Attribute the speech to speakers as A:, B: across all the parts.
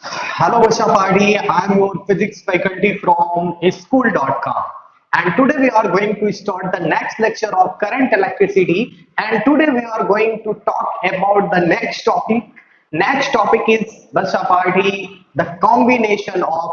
A: Hello Vasha Party, I am your physics faculty from school.com, and today we are going to start the next lecture of current electricity, and today we are going to talk about the next topic. Next topic is Vasha Party, the combination of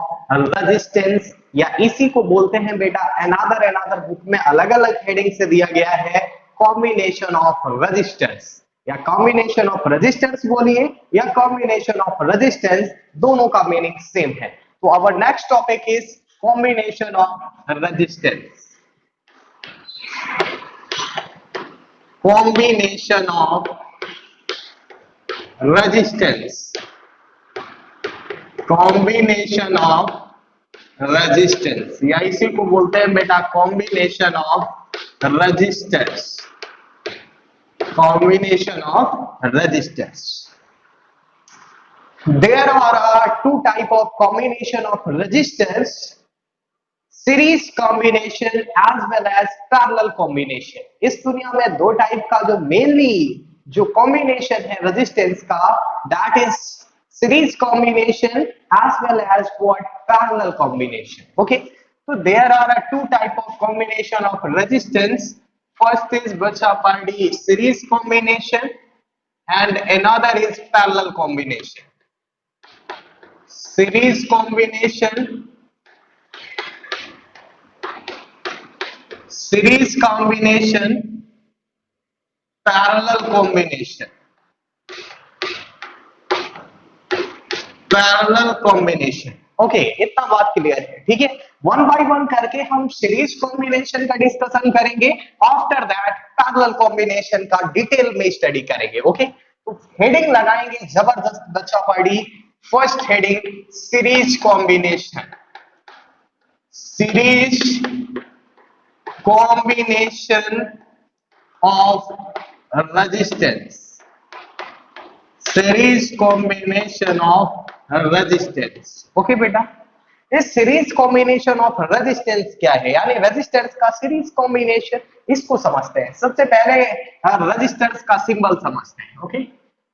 A: resistance या इसी को बोलते हैं बेटा another book में अलग अलग heading से दिया गया है कॉम्बिनेशन ऑफ रेजिस्टेंस या कॉम्बिनेशन ऑफ रेजिस्टेंस बोलिए या कॉम्बिनेशन ऑफ रेजिस्टेंस दोनों का मीनिंग सेम है। तो our next topic is combination of resistance. Combination of resistance, combination of resistance या इसी को बोलते हैं बेटा combination of resistance, combination of resistors. There are two type of combination of resistors: series combination as well as parallel combination. इस दुनिया में दो टाइप का जो मेनली जो कॉम्बिनेशन है रेजिस्टेंस का, that is series combination as well as what parallel combination. Okay, so there are two type of combination of resistance. First is Bacha Party series combination and another is parallel combination. Series combination, series combination, parallel combination, parallel combination. Okay इतना बात clear है, ठीक है। One by one करके हम series combination का discussion करेंगे, after that parallel combination का डिटेल में स्टडी करेंगे। ओके तो हेडिंग लगाएंगे जबरदस्त बच्चा party. First heading series combination, series combination of resistance, series combination of resistance. Okay बेटा, इस सीरीज कॉम्बिनेशन ऑफ रेजिस्टेंस क्या है, यानी रेजिस्टेंस का सीरीज कॉम्बिनेशन, इसको समझते हैं। सबसे पहले रेजिस्टेंस का सिंबल समझते हैं। Okay,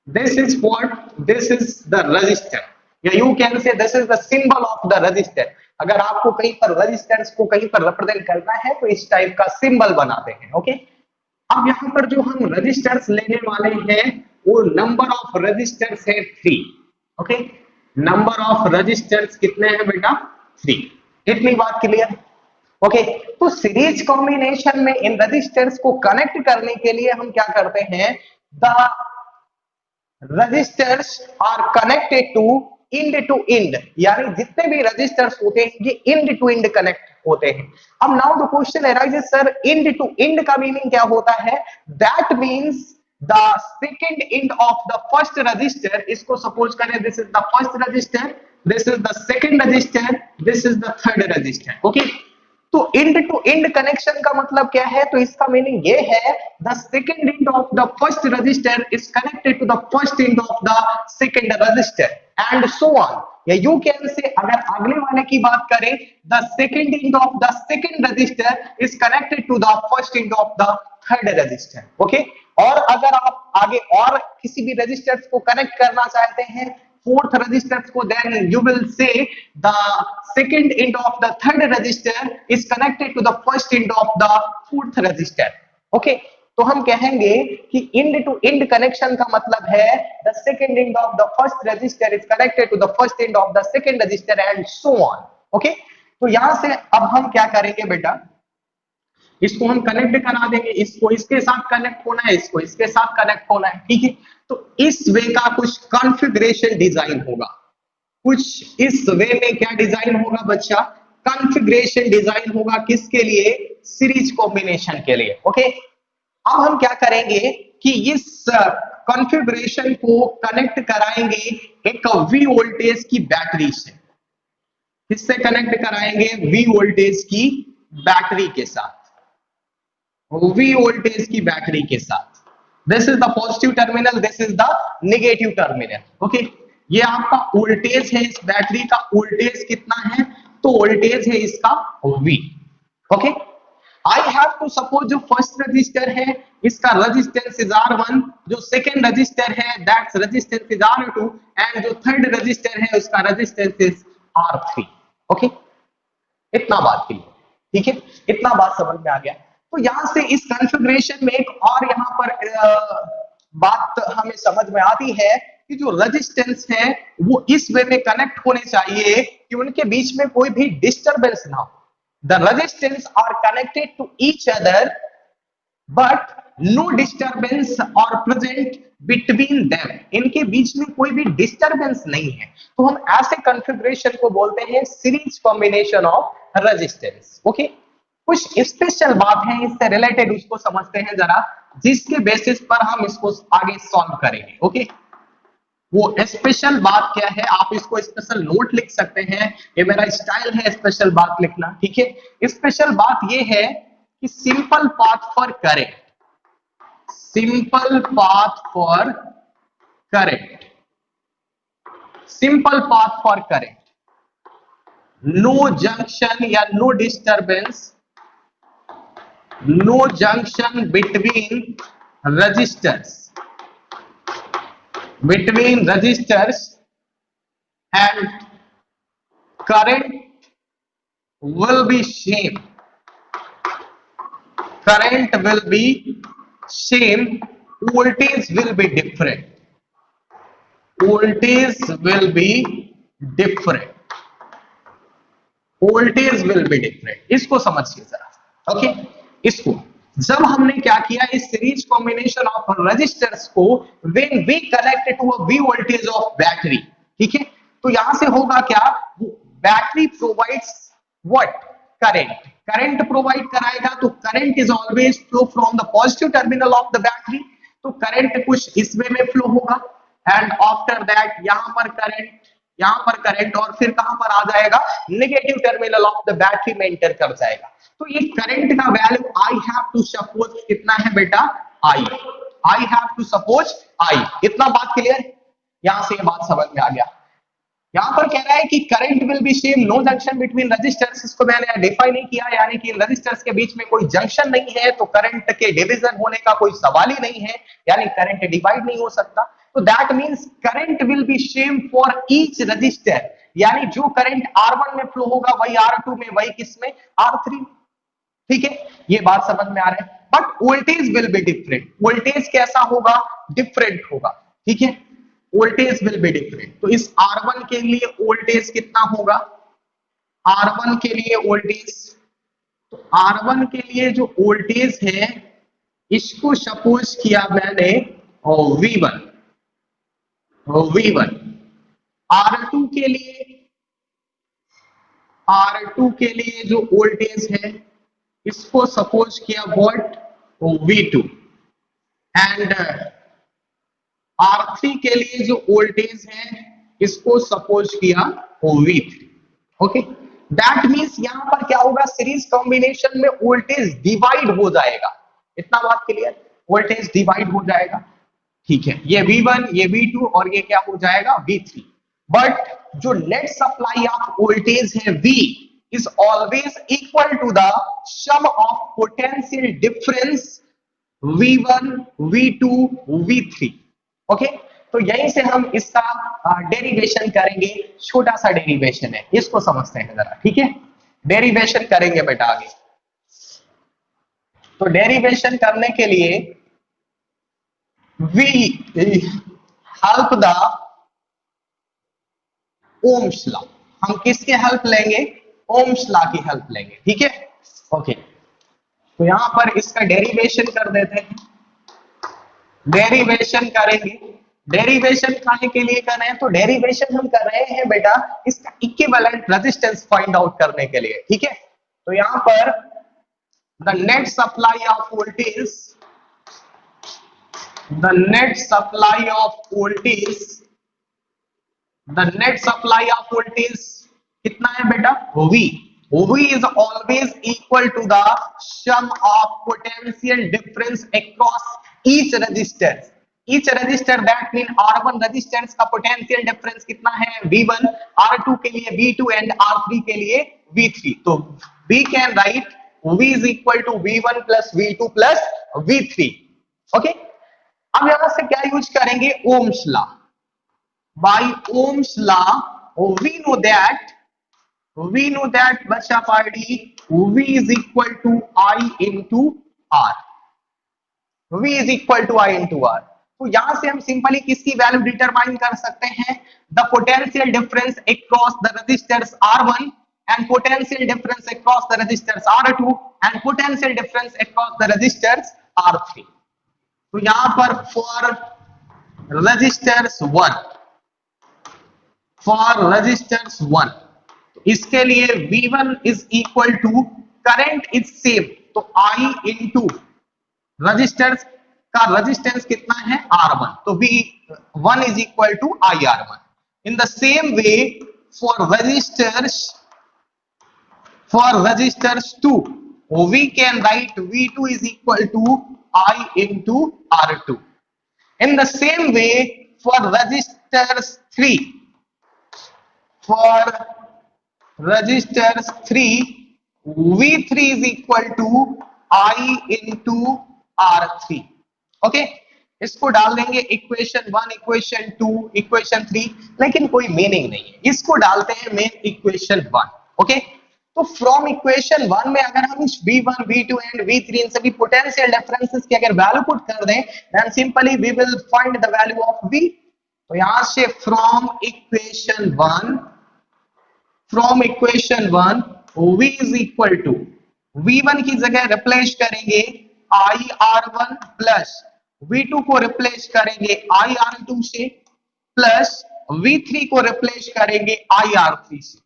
A: this is what, this is the register या you can say this is the symbol of the register. अगर आपको कहीं पर रेजिस्टेंस को कहीं पर रिप्रेजेंट करना है तो इस टाइप का सिंबल बनाते हैं। ओके, अब यहाँ पर जो हम रेजिस्टेंस लेने वाले हैं वो नंबर ऑफ रेजिस्टेंस है 3। ओके, नंबर ऑफ रेजिस्टेंस कितने हैं बेटा 3। इतनी बात क्लियर। ओके, तो सीरीज कॉम्बिनेशन में इन रेजिस्टेंस को कनेक्ट करने के लिए हम क्या करते हैं, the resistors are connected to end to end, यानी जितने भी रेजिस्टर्स होते हैं ये इंड टू इंड कनेक्ट होते हैं। अब now the question arises, sir end to end का मीनिंग क्या होता है? That means the second end of the first resistor, इसको सपोज करें this is the first resistor, this is the second resistor, this is the third resistor। Okay, तो end to end connection का मतलब क्या है? तो इसका मीनिंग ये है the second end of the first resistor is connected to the first end of the second resistor and so on। या you can say, अगर अगले वाले की बात करें, the second end of the second resistor is connected to the first end of the third resistor। Okay, और अगर आप आगे और किसी भी रेजिस्टर्स को कनेक्ट करना चाहते हैं फोर्थ रेजिस्टर्स को, then you will say the second end of the third resistor is connected to the first end of the fourth resistor. Okay, तो हम कहेंगे कि इंड टू इंड कनेक्शन का मतलब है the second end of the first resistor is connected to the first end of the second resistor and so on. Okay, तो यहां से अब हम क्या करेंगे बेटा, इसको हम कनेक्ट करा देंगे, इसको इसके साथ कनेक्ट होना है, इसको इसके साथ कनेक्ट होना है, ठीक है। तो इस वे का कुछ कॉन्फ़िगरेशन डिजाइन होगा, कुछ इस वे में क्या डिजाइन होगा बच्चा, कॉन्फ़िगरेशन डिजाइन होगा किसके लिए, सीरीज कॉम्बिनेशन के लिए। ओके, अब हम क्या करेंगे कि इस कॉन्फ़िगरेशन को कनेक्ट कराएंगे एक वी वोल्टेज की बैटरी से। किससे कनेक्ट कराएंगे? वी वोल्टेज की बैटरी के साथ, वी वोल्टेज की बैटरी के साथ। This is the positive terminal, this is the negative terminal. Okay, ये आपका वोल्टेज है, इस बैटरी का वोल्टेज कितना है, तो वोल्टेज है इसका V। Okay, I have to suppose जो फर्स्ट रजिस्टर है इसका रेजिस्टेंस इज R1, जो सेकंड रजिस्टर है that's resistance is R2 and जो थर्ड रजिस्टर है उसका रेजिस्टेंस इज R3। ओके, इतना बात के लिए, ठीक है, इतना बात समझ में आ गया। तो यहां से इस कॉन्फ़िगरेशन में एक और यहां पर बात हमें समझ में आती है कि जो रेजिस्टेंस है वो इस वे में कनेक्ट होने चाहिए कि उनके बीच में कोई भी डिस्टरबेंस ना हो। The resistance are connected to each other but no disturbance are present between them, इनके बीच में कोई भी डिस्टरबेंस नहीं है। तो हम ऐसे कॉन्फ़िगरेशन को बोलते हैं series combination of resistance. Okay, कुछ स्पेशल बात है इससे रिलेटेड, उसको समझते हैं जरा, जिसके बेसिस पर हम इसको आगे सॉल्व करेंगे। ओके, वो स्पेशल बात क्या है, आप इसको स्पेशल नोट लिख सकते हैं, ये मेरा स्टाइल है स्पेशल बात लिखना, ठीक है। स्पेशल बात ये है कि simple path for current, simple path for current, simple path for current, no junction या no disturbance, no junction between resistors, between resistors and current will be same, current will be same, voltage will be different, voltage will be different, voltage will be different। इसको समझिए जरा। Okay, इसको जब हमने क्या किया, इस सीरीज कॉम्बिनेशन ऑफ रेजिस्टर्स को when we connect to a V voltage of battery, ठीक है, तो यहां से होगा क्या, battery provides what, current, current provide कराएगा। तो current is always flow from the positive terminal of the battery, तो करंट कुछ इस वे में फ्लो होगा एंड आफ्टर दैट यहां पर करंट, यहां पर करंट, और फिर कहां पर आ जाएगा, negative terminal of the battery में एंटर कर जाएगा। तो ये करंट का value I have to suppose कितना है बेटा, I, I have to suppose I. इतना बात क्लियर, यहां से ये बात समझ में आ गया। यहां पर कह रहा है कि current will be same, no junction between resistors, इसको मैंने डिफाइन नहीं किया, यानी कि रेजिस्टर्स के बीच में कोई जंक्शन नहीं है, तो करंट के डिवीजन होने का कोई सवाल ही नहीं है, यानी करंट डिवाइड नहीं हो सकता। तो that means current will be same for each resistor, यानी जो करंट R1 में फ्लो होगा वही R2 में, वही किस में, R3 में, ठीक है, ये बात समझ में आ रहा है। But voltage will be different, voltage कैसा होगा, डिफरेंट होगा, ठीक है, वोल्टेज विल बी डिफरेंट। तो इस R1 के लिए वोल्टेज कितना होगा, R1 के लिए वोल्टेज, तो R1 के लिए जो वोल्टेज है इसको सपोज किया मैंने V1, V1। R2 के लिए, R2 के लिए जो वोल्टेज है इसको सपोज किया व्हाट, V2 एंड R3 के लिए जो वोल्टेज है इसको सपोज किया V3। ओके, दैट मींस यहां पर क्या होगा, सीरीज कॉम्बिनेशन में वोल्टेज डिवाइड हो जाएगा। इतना बात क्लियर, वोल्टेज डिवाइड हो जाएगा, ठीक है, ये V1, ये V2 और ये क्या हो जाएगा, V3। बट जो नेट सप्लाई ऑफ वोल्टेज है V is always equal to the sum of potential difference V1, V2, V3। Okay, तो यहीं से हम इसका डेरिवेशन करेंगे, छोटा सा डेरिवेशन है, इसको समझते हैं जरा, ठीक है, डेरिवेशन करेंगे बेटा आगे। तो डेरिवेशन करने के लिए we help the Ohm's law, हम किसके हेल्प लेंगे, ओम्स लॉ की हेल्प लेंगे, ठीक है। ओके, तो यहां पर इसका डेरिवेशन कर देते हैं, डेरिवेशन करेंगे। डेरिवेशन काहे के लिए कर रहे हैं, तो डेरिवेशन हम कर रहे हैं बेटा इसका इक्विवेलेंट रेजिस्टेंस फाइंड आउट करने के लिए, ठीक है। तो यहां पर the net supply of voltage, the net supply of voltage, the net supply of voltage कितना है बेटा, V, V is always equal to the sum of potential difference across each resistor, each resistor that mean R1 resistors का potential difference कितना है, V1, R2 के लिए V2 and R3 के लिए V3। तो we can write V is equal to V1 plus V2 plus V3. Okay, अब यहां से क्या यूज करेंगे, Ohm's law. By Ohm's law we know that बच्चा पार्टी V is equal to I into R. V is equal to I into R. तो यहां से हम सिंपली किसकी वैल्यू डिटरमाइन कर सकते हैं, the potential difference across the resistors R1 and potential difference across the resistors R2 and potential difference across the resistors R3. तो यहां पर for resistors 1 इसके लिए V1 is equal to current is same, तो I into resistors का resistance कितना है R1, तो V1 is equal to IR1. In the same way for resistors 2, we can write V2 is equal to I into R2. In the same way for resistors 3, V3 is equal to I into R3. Okay, इसको डाल देंगे equation 1, equation 2, equation 3, लेकिन कोई meaning नहीं है, इसको डालते हैं मेन इक्वेशन 1. ओके, तो फ्रॉम इक्वेशन 1 में अगर हम इस V1, V2 एंड V3 इन सभी पोटेंशियल डिफरेंसेस की अगर वैल्यू पुट कर दें, then simply we will find the value of V. तो यहां से from equation 1 V is equal to V1 की जगह रिप्लेस करेंगे IR1 प्लस V2 को रिप्लेस करेंगे IR2 से प्लस V3 को रिप्लेस करेंगे IR3 से.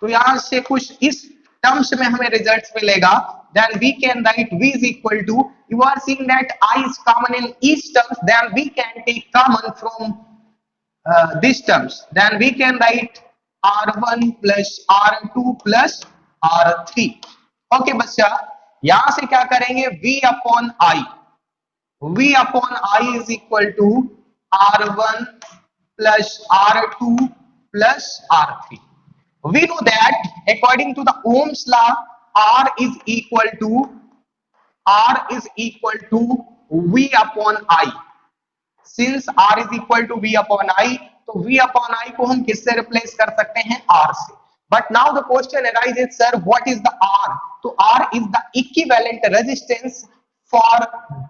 A: तो यहां से कुछ इस टर्म्स में हमें रिजल्ट्स मिलेगा. Then we can write V is equal to, you are seeing that I is common in each terms, then we can take common from these terms. Then we can write R1 plus R2 plus R3. Okay बच्चा, यहां से क्या करेंगे, V upon I is equal to R1 plus R2 plus R3. We know that according to the Ohm's law, R is equal to V upon I. Since R is equal to V upon I, तो V upon I को हम किससे replace कर सकते हैं, R से. But now the question arises, sir, what is the R? तो R is the equivalent resistance for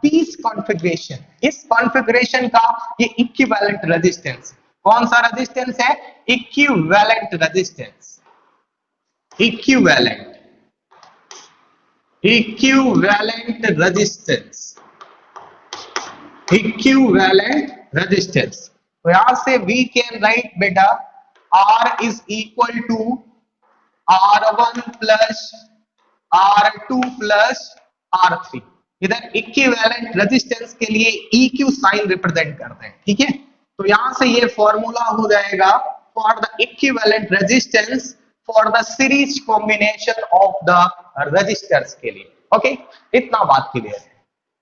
A: this configuration. इस configuration का ये equivalent resistance. कौन सा resistance है? Equivalent resistance. Equivalent resistance. तो यहां से we can write बेटा R is equal to R1 plus R2 plus R3. इधर इक्विवेलेंट रेजिस्टेंस के लिए EQ साइन रिप्रेजेंट करते हैं, ठीक है. तो यहां से ये फॉर्मूला हो जाएगा for the equivalent resistance for the series combination of the resistors के लिए. ओके, इतना बात क्लियर है,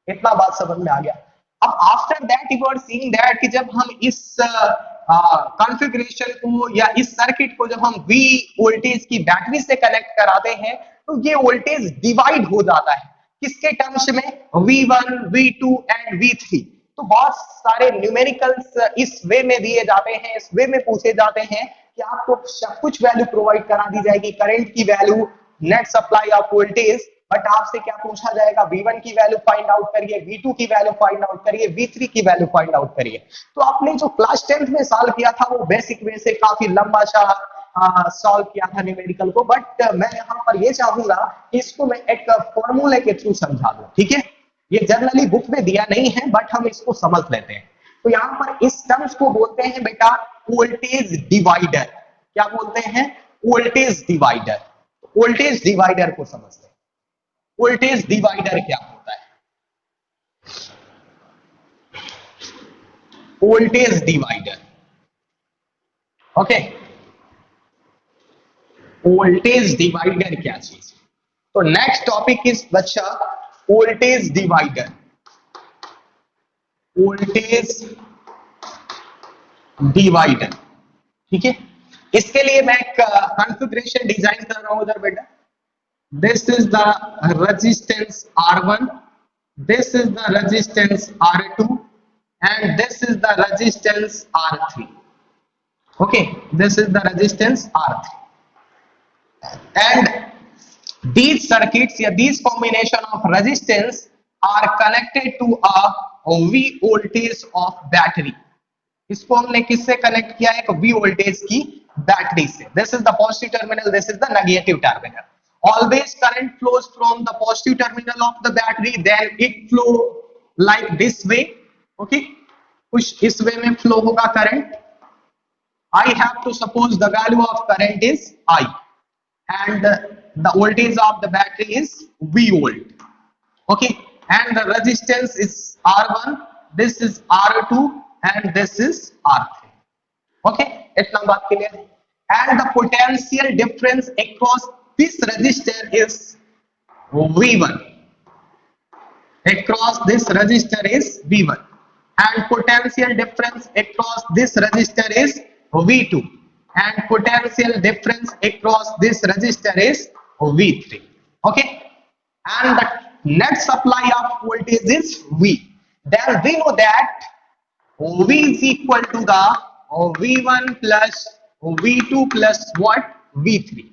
A: इतना बात समझ में आ गया. अब after that you are seeing that कि जब हम इस कॉन्फ़िगरेशन को या इस सर्किट को जब हम V वोल्टेज की बैटरी से कनेक्ट कराते हैं, तो ये वोल्टेज डिवाइड हो जाता है किसके टर्म्स में, V1, V2 एंड V3. तो बहुत सारे न्यूमेरिकल्स इस वे में दिए जाते हैं, इस वे में पूछे जाते हैं कि आपको सब कुछ वैल्यू प्रोवाइड करा दी जाएगी, करंट की value, net supply of voltage, but आपसे क्या पूछा जाएगा, V1 की वैल्यू फाइंड आउट करिए, V2 की वैल्यू फाइंड आउट करिए, V3 की वैल्यू फाइंड आउट करिए. तो आपने जो क्लास 10th में सॉल्व किया था वो बेसिक वे से काफी लंबा सा सॉल्व किया था न्यूमेरिकल को, बट मैं यहाँ पर ये चाहूंगा कि इसको मैं एक फॉर्मूले के थ्रू समझा दूं, ठीक है. ये जनरली बुक में दिया नहीं है, बट हम इसको समझ लेते हैं. तो यहाँ पर इस टर्म्स को बोलते हैं बेटा वोल्टेज डिवाइडर. क्या बोलते हैं, वोल्टेज डिवाइडर. वोल्टेज डिवाइडर को समझते हैं. वोल्टेज डिवाइडर क्या होता है, voltage divider. Okay, voltage divider क्या चीज. तो नेक्स्ट टॉपिक इज बच्चा वोल्टेज डिवाइडर. वोल्टेज डिवाइडर, ठीक है. इसके लिए मैं कॉन्फ़िगरेशन डिजाइन कर रहा हूं उधर बेटा. this is the resistance R1, this is the resistance R2, and this is the resistance R3. Okay, this is the resistance R3, and these circuits या these combination of resistance are connected to a V voltage of battery. इसको हमने किससे connect किया है? एक V voltage की battery से. This is the positive terminal, this is the negative terminal. Always current flows from the positive terminal of the battery, then it flow like this way. Okay, कुछ इस वे में flow होगा current. I have to suppose the value of current is I, and the voltage of the battery is V volt. Okay, and the resistance is R1, this is R2, and this is R3. Okay, इतना बात clear है. And the potential difference across this resistor is V1. Across this resistor is V1, and potential difference across this resistor is V2, and potential difference across this resistor is V3. Okay, and the net supply of voltage is V. Then we know that V is equal to the V1 plus V2 plus what? V3.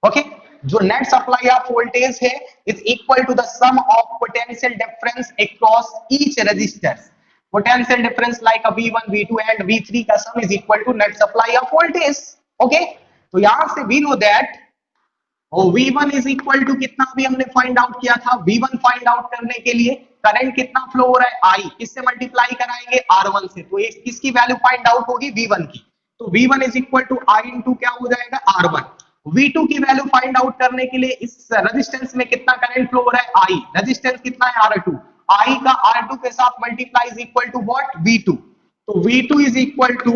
A: Okay, जो net supply of voltage है is equal to the sum of potential difference across each resistor. Potential difference like V1, V2 and V3 का sum is equal to net supply of voltage. Okay, तो यहां से we know that V1 is equal to कितना भी हमने find out किया था. V1 find out करने के लिए करंट कितना फ्लो हो रहा है? I. किससे मल्टीप्लाई कराएंगे? R1 से. तो किसकी वैल्यू फाइंड आउट होगी? V1 की. तो V1 is equal to I into क्या हो जाएगा? R1. V2 की वैल्यू फाइंड आउट करने के लिए इस रेजिस्टेंस में कितना करंट फ्लो हो रहा है? I. रेजिस्टेंस कितना है? R2. I का R2 के साथ multiply is equal to what? V2. तो V2 is equal to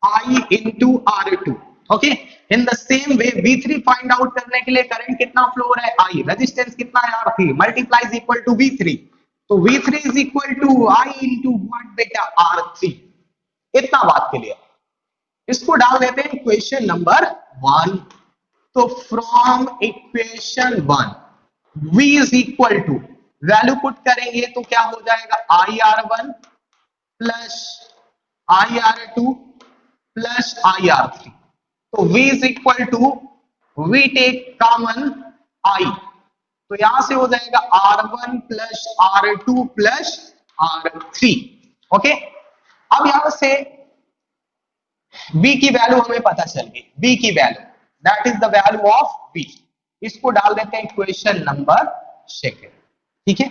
A: I into R2. Okay, in the same way V3 find out करने के लिए करंट कितना फ्लो हो रहा है? I. रेजिस्टेंस कितना है? R3. Multiply is equal to V3. तो V3 is equal to I into what बेटा? R3. इतना बात के लिए इसको डाल देते हैं इक्वेशन नंबर 1. तो from equation 1 V is equal to value put करेंगे तो क्या हो जाएगा? IR1 plus IR2 plus IR3. तो V is equal to V take common I, तो यहां से हो जाएगा R1 plus R2 plus R3. Okay, अब यहां से V की वैल्यू हमें पता चल गई. V की value that is the value of V. इसको डाल देते हैं इक्वेशन नंबर 2. ठीक है,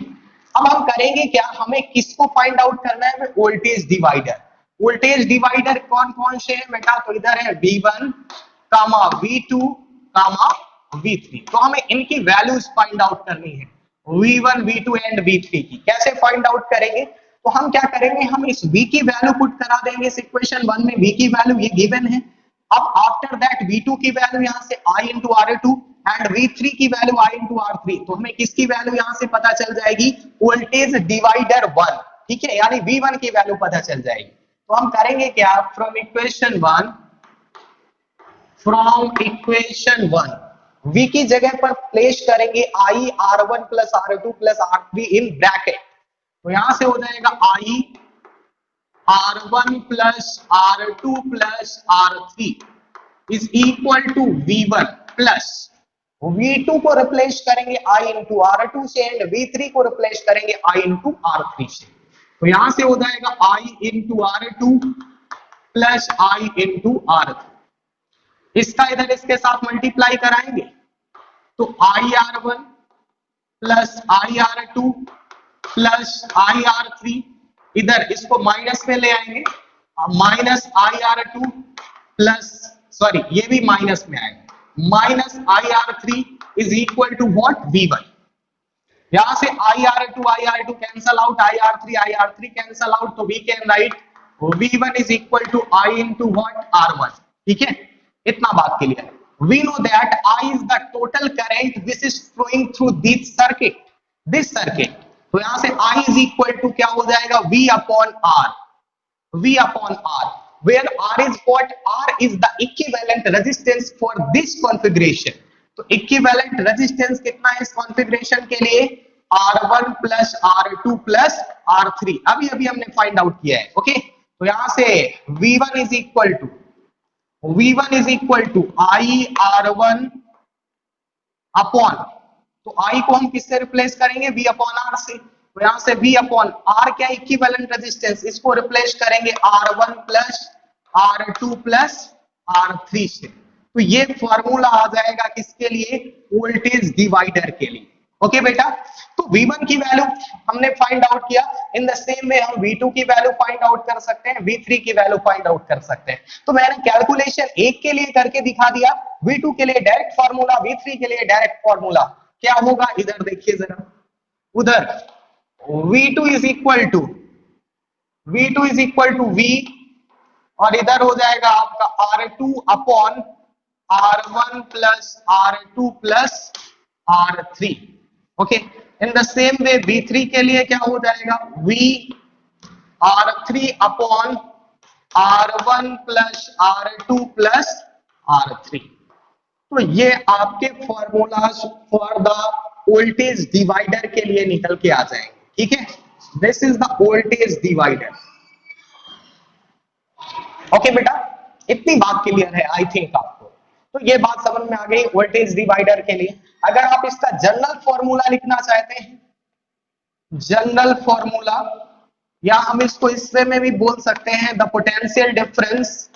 A: अब हम करेंगे क्या? हमें किसको फाइंड आउट करना है? Voltage divider. वोल्टेज डिवाइडर कौन कौन से हैं बेटा? तो इधर है V1, V2, V3. तो हमें इनकी वैल्यूज फाइंड आउट करनी है, V1, V2 एंड V3 की. कैसे फाइंड आउट करेंगे? तो हम क्या करेंगे? हम इस V की वैल्यू पुट करा देंगे इस इक्वेशन 1 में. V की वैल्यू ये गिवन है. अब आफ्टर दैट V2 की वैल्यू यहां से I into R2 and V3 की वैल्यू I इंटू R3. तो हमें किसकी वैल्यू यहां से पता चल जाएगी? Voltage divider 1. ठीक है, यानी V1 की वैल्यू पता चल जाएगी. तो हम करेंगे क्या? फ्रॉम इक्वेशन 1 V की जगह पर प्लेस करेंगे I R1 plus R2 plus R3 in bracket. तो यहां से हो जाएगा I R1 plus R2 plus R3 is equal to V1 plus V2 को रिप्लेस करेंगे I इंटू R2 से एंड V3 को रिप्लेस करेंगे I इंटू R3 से. तो यहां से हो जाएगा I into R2 plus I into R3. इसका इधर इसके साथ मल्टीप्लाई कराएंगे तो IR1 plus IR2 plus IR3. इधर इसको माइनस में ले आएंगे, माइनस IR2 प्लस सॉरी ये भी माइनस में आएगा, minus IR3 is equal to what? V1. यहां से IR2 cancel out, IR3 cancel out. तो we can write V1 is equal to I into what? R1. ठीक है, इतना बात के लिए we know that I is the total current which is flowing through this circuit. तो यहां से I is equal to क्या हो जाएगा? V upon R, where R is what? R is the equivalent resistance for this configuration. तो equivalent resistance कितना है इस कॉन्फ़िगरेशन के लिए, R1 plus R2 plus R3, अभी अभी हमने फाइंड आउट किया है। ओके, तो यहां से V1 is equal to I R1 upon, तो I को हम किससे रिप्लेस करेंगे, V अपॉन R से, तो यहां से V अपॉन R क्या इक्विवेलेंट रेजिस्टेंस, इसको रिप्लेस करेंगे R1 plus R2 plus R3 से, तो ये फॉर्मूला आ जाएगा किसके लिए, वोल्टेज डिवाइडर के लिए। ओके बेटा, तो V1 की वैल्यू हमने फाइंड आउट किया, इन द सेम वे हम V2 की वैल्यू फाइंड आउट कर सकते हैं, V3 की वैल्यू फाइंड आउट कर सकते हैं। तो मैंने कैलकुलेशन एक के लिए करके दिखा दिया, V2 के लिए डायरेक्ट फॉर्मूला, V3 के लिए डायरेक्ट फॉर्मूला क्या होगा, इधर देखिए जरा, उधर V2 is equal to V और इधर हो जाएगा आपका R2 upon R1 plus R2 plus R3। Okay, in the same way V3 के लिए क्या हो जाएगा, V R3 upon R1 plus R2 plus R3। तो ये आपके formulas for the voltage divider के लिए निकल के आ जाएंगे। ठीक है, this is the voltage divider. Okay बेटा, इतनी बात क्लियर है आई थिंक आपको, तो ये बात समझ में आ गई वोल्टेज डिवाइडर के लिए। अगर आप इसका जनरल फॉर्मूला लिखना चाहते हैं, जनरल फॉर्मूला, या हम इसको इससे में भी बोल सकते हैं the potential difference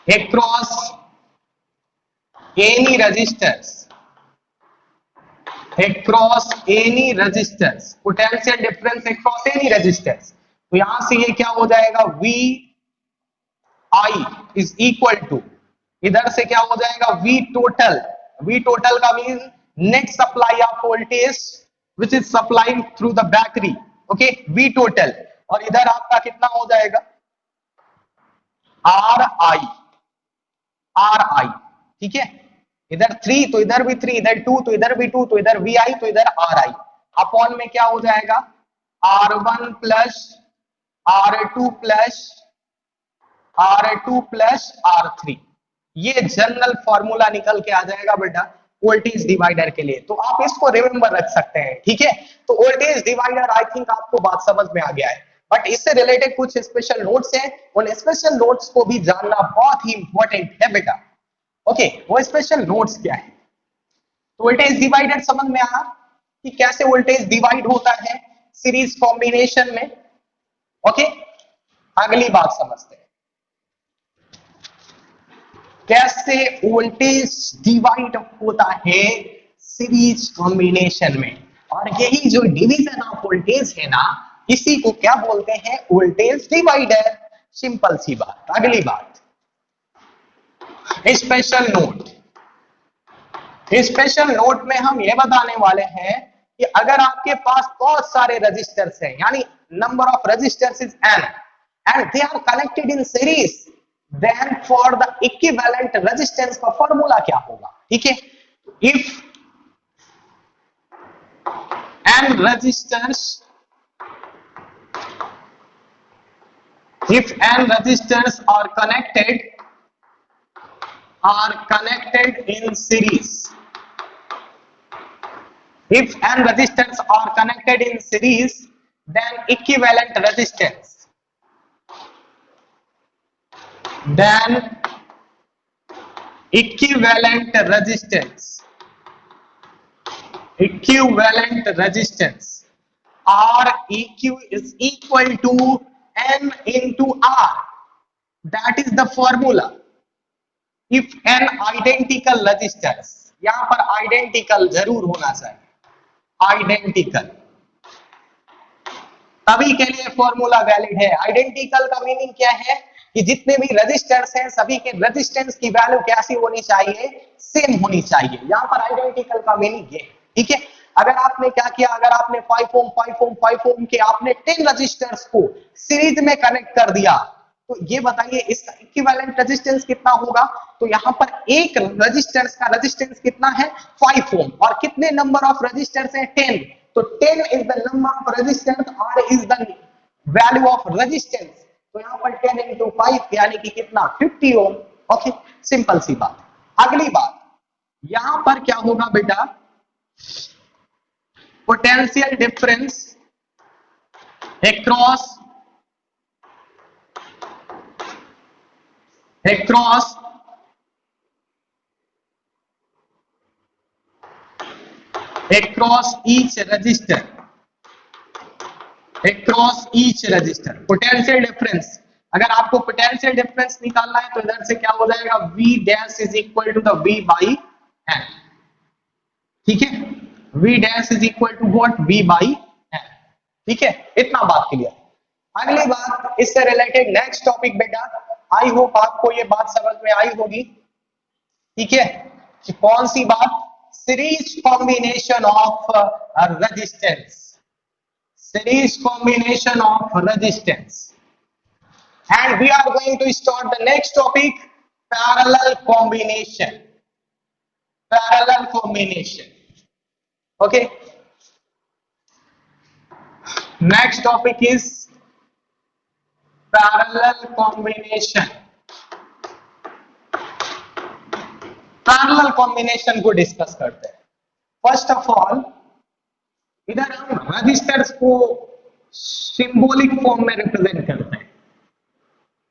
A: across any resistors, potential difference across any resistors। तो यहां से ये क्या हो जाएगा, V I is equal to, इधर से क्या हो जाएगा, V टोटल का mean net supply of voltage which is supplying through the battery. Okay, V total, और इधर आपका कितना हो जाएगा, R I। ठीक है, इधर 3 तो इधर भी 3, इधर 2 तो इधर भी 2, तो इधर VI तो इधर RI, अपॉन में क्या हो जाएगा, R1 plus R2 plus R3। ये जनरल फॉर्मूला निकल के आ जाएगा बेटा वोल्टेज डिवाइडर के लिए, तो आप इसको रिमेंबर रख सकते हैं। ठीक है, तो वोल्टेज डिवाइडर आई थिंक आपको बात समझ में आ गया है, बट इससे रिलेटेड कुछ स्पेशल नोट्स हैं, उन स्पेशल नोट्स को भी जानना बहुत ही इंपॉर्टेंट है बेटा। ओके, वो स्पेशल नोट्स क्या है, तो वोल्टेज डिवाइडर समझ में आया कि कैसे वोल्टेज डिवाइड होता है सीरीज कॉम्बिनेशन में। ओके, अगली बात समझते हैं कैसे वोल्टेज डिवाइड होता है सीरीज कॉम्बिनेशन में, और यही जो डिवीजन ऑफ वोल्टेज है ना, इसी को क्या बोलते हैं, वोल्टेज डिवाइडर। सिंपल सी बात। अगली बात, स्पेशल नोट में हम ये बताने वाले हैं कि अगर आपके पास बहुत सारे रजिस्टर्स हैं, यानी number of resistors is n and they are connected in series, then for the equivalent resistance का फॉर्मूला क्या होगा। ठीक है, if n resistors are connected in series, if n resistors are connected in series, then equivalent resistance Req is equal to n into R. That is the formula. If n identical resistors, यहां पर identical जरूर होना चाहिए, identical, तभी के लिए formula valid है। Identical का मीनिंग क्या है कि जितने भी रजिस्टर्स हैं सभी के रेजिस्टेंस की वैल्यू कैसी होनी चाहिए, सेम होनी चाहिए। यहां पर आइडेंटिकल का मीनिंग ये। ठीक है, अगर आपने क्या किया, अगर आपने 5 ओम के आपने 10 रजिस्टर्स को सीरीज में कनेक्ट कर दिया, तो ये बताइए इसका इक्विवेलेंट रेजिस्टेंस कितना होगा। तो यहां पर एक रजिस्टर्स का रेजिस्टेंस कितना है, 5 ओम, और कितने नंबर ऑफ रजिस्टर्स हैं, 10, तो 10 is the number of resistance, R is the value of resistance, तो यहाँ पर 10 into 5 यानी कि कितना 50 ओम। ओके, सिंपल सी बात। अगली बात, यहां पर क्या होगा बेटा, potential difference across each resistor, potential difference. अगर आपको पोटेंशियल डिफरेंस निकालना है तो इधर से क्या हो जाएगा, V dash is equal to the V by N। ठीक है, V dash is equal to what, V by N। ठीक है, इतना बात क्लियर। अगली बात इससे रिलेटेड नेक्स्ट टॉपिक बेटा, आई होप आपको ये बात समझ में आई होगी। ठीक है, कि कौन सी बात, series combination of resistance, series combination of resistance. And we are going to start the next topic, parallel combination, parallel combination. Okay, next topic is parallel combination. Parallel combination को डिस्कस करते हैं। फर्स्ट ऑफ ऑल, इधर हम registers को symbolic form में represent करते हैं।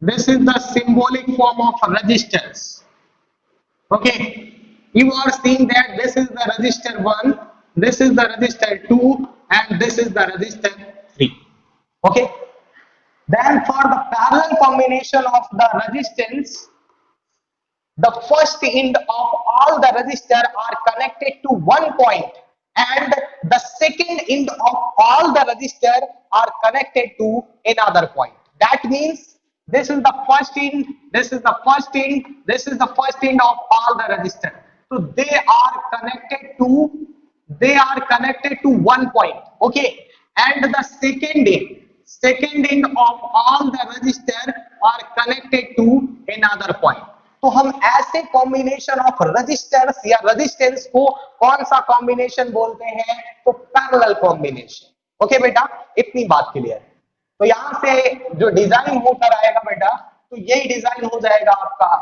A: This is the symbolic form of resistors. Okay, you are seeing that this is the resistor 1, this is the resistor 2, and this is the resistor 3. Okay, then for the parallel combination of the resistance, the first end of all the resistor are connected to one point and the second end of all the resistor are connected to another point. That means this is the first end, this is the first end, this is the first end of all the resistor. So they are connected to one point. Okay, and the second end of all the resistor are connected to another point. तो हम ऐसे combination of registers या resistance को कौन सा combination बोलते हैं, तो पैरेलल कॉम्बिनेशन। ओके बेटा, इतनी बात क्लियर है। तो यहां से जो डिजाइन होकर आएगा बेटा, तो यही डिजाइन हो जाएगा आपका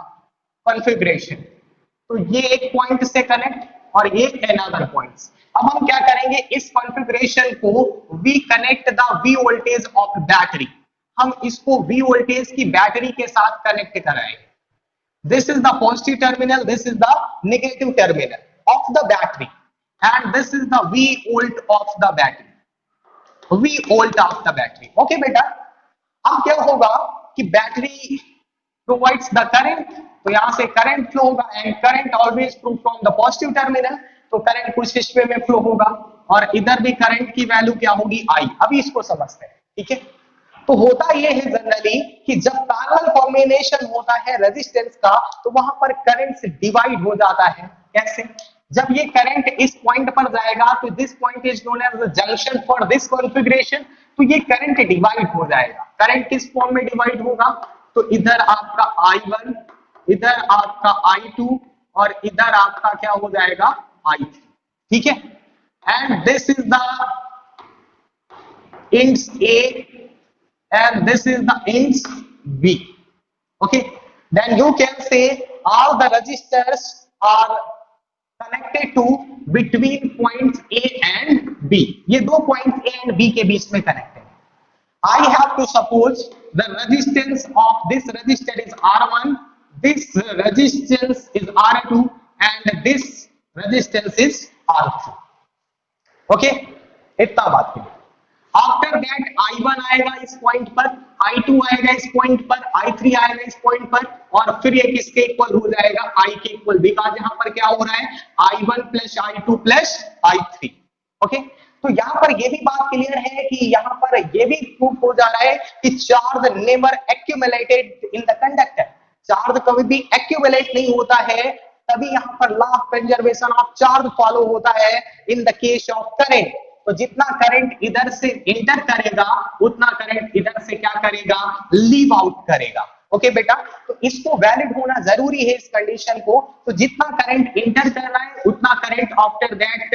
A: कॉन्फ़िगरेशन। तो ये एक पॉइंट से कनेक्ट और ये अनदर पॉइंट्स। अब हम क्या करेंगे, इस कॉन्फ़िगरेशन को we connect the V voltage of battery, हम इसको वी वोल्टेज की बैटरी के साथ कनेक्ट कराएंगे। This is the positive terminal, this is the negative terminal of the battery, and this is the V volt of the battery, V volt of the battery. Okay बेटा, अब क्या होगा कि battery provides the current, तो यहां से current flow होगा and current always flow from the positive terminal, तो करंट कुछ इस वे में फ्लो होगा और इधर भी करंट की वैल्यू क्या होगी, I। अभी इसको समझते हैं। ठीक है, तो होता यह है जनरली कि जब पैरेलल कॉम्बिनेशन होता है रेजिस्टेंस का, तो वहां पर करंट से डिवाइड हो जाता है। कैसे, जब ये करंट इस पॉइंट पर जाएगा तो this point is known as the junction for this configuration, तो ये करंट डिवाइड हो जाएगा। करंट किस फॉर्म में डिवाइड होगा, तो इधर आपका I1, इधर आपका I2 और इधर आपका क्या हो जाएगा, I3। ठीक है, and this is the ends A and this is the ends B. Okay, then you can say all the resistors are connected to between points A and B. ये दो points A and B के बीच में connected है। I have to suppose the resistance of this resistor is R1, this resistance is R2 and this resistance is R3. Okay, इतना बात की। After that I1 आएगा इस पॉइंट पर, I2 आएगा इस पॉइंट पर, I3 आएगा इस पॉइंट पर, और फिर ये किसके इक्वल हो जाएगा, I के इक्वल। बिकॉज़ यहाँ पर क्या हो रहा है, I1 plus I2 plus I3। Okay, तो यहाँ पर ये भी बात क्लियर है कि यहाँ पर ये भी प्रूफ हो जा रहा है कि charge never accumulated in the conductor. Charge कभी भी एक्यूमुलेट नहीं होता है, तभी यहाँ पर law of conservation of charge follow होता है in the case of current. तो जितना करंट इधर से इंटर करेगा उतना करंट इधर से क्या करेगा, लीव आउट करेगा। ओके बेटा, तो इसको वैलिड होना जरूरी है इस कंडीशन को। तो जितना करंट इंटर कर रहा है उतना current after that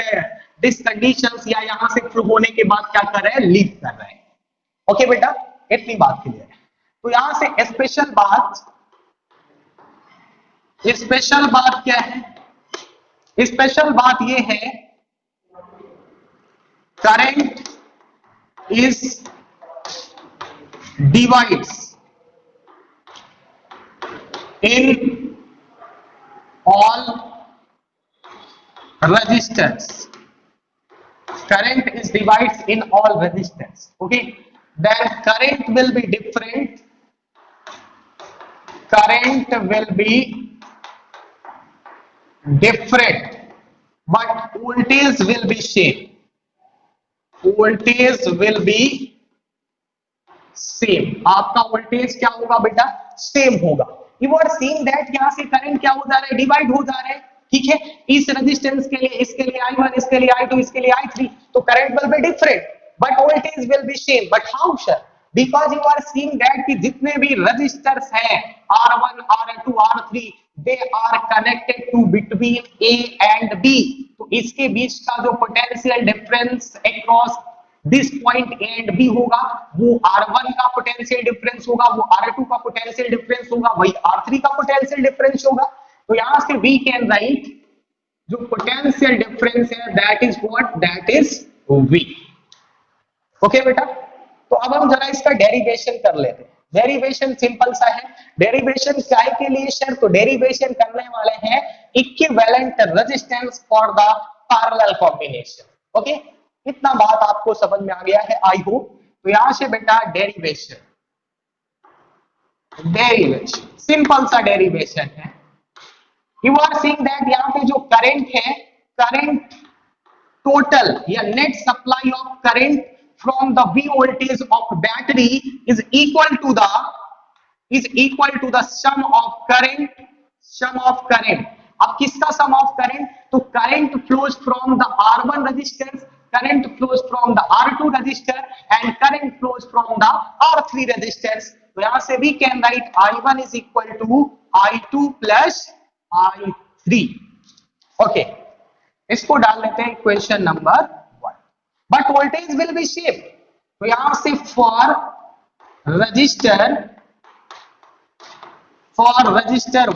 A: this conditions या यहां से ट्रू होने के बाद क्या कर रहे हैं, लीव कर रहे हैं। ओके बेटा, इतनी बात क्लियर है। तो यहां से स्पेशल बात क्या है, स्पेशल बात ये है, current is divides in all resistors. Current is divides in all resistors. Okay, then current will be different, current will be different, but voltage will be same, voltage will be same. आपका voltage क्या होगा बेटा, same होगा। You are seeing that यहां से current क्या हो जा रहा है, डिवाइड हो जा रहा है। ठीक है, इस रेजिस्टेंस के लिए, इसके लिए I1, इसके लिए I2, इसके लिए I3, तो current will be different but voltage will be same. But how sir, because you are seeing that कि जितने भी रेजिस्टर्स हैं R1, R2, R3, they are connected to between A and B, तो इसके बीच का जो potential difference across this point A and B होगा, वो R1 का पोटेंशियल डिफरेंस होगा, वो R2 का पोटेंशियल डिफरेंस होगा, वही R3 का पोटेंशियल डिफरेंस होगा। तो यहां से वी कैन राइट जो पोटेंशियल डिफरेंस है that is what, that is V। Okay बेटा, तो अब हम जरा इसका डेरिवेशन कर लेते हैं। डेरिवेशन सिंपल सा है। डेरिवेशन काय के लिए सर, तो डेरिवेशन करने वाले हैं equivalent resistance for the parallel combination. Okay, इतना बात आपको समझ में आ गया है आई होप। तो यहां से बेटा डेरिवेशन सिंपल सा डेरिवेशन है। यू आर सीइंग दैट यहां पे जो करंट है, करंट टोटल या net supply of current from the V voltage of battery is equal to the sum of current। अब किसका सम ऑफ करंट, तो current flows from the R1 resistance, current flows from the R2 resistor and current flows from the R3 resistors। तो यहां से we can write I1 is equal to I2 plus I3। Okay, इसको डाल लेते हैं equation number 1। But voltage will be same. तो यहां से फॉर रजिस्टर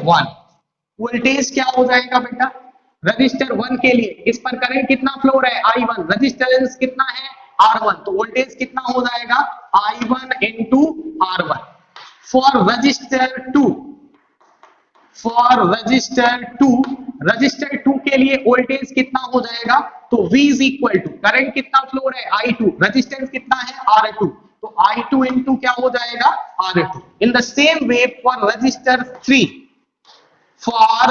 A: 1 वोल्टेज क्या हो जाएगा बेटा, रजिस्टर 1 के लिए इस पर करंट कितना फ्लो रहा है, I1, रजिस्टेंस कितना है R1, तो वोल्टेज कितना हो जाएगा I1 into R1। For register 2 के लिए वोल्टेज कितना हो जाएगा, तो V is equal to current कितना फ्लो रहा है I2, रजिस्टेंस कितना है R2, तो I2 into क्या हो जाएगा R2। In the same way for resistor 3, for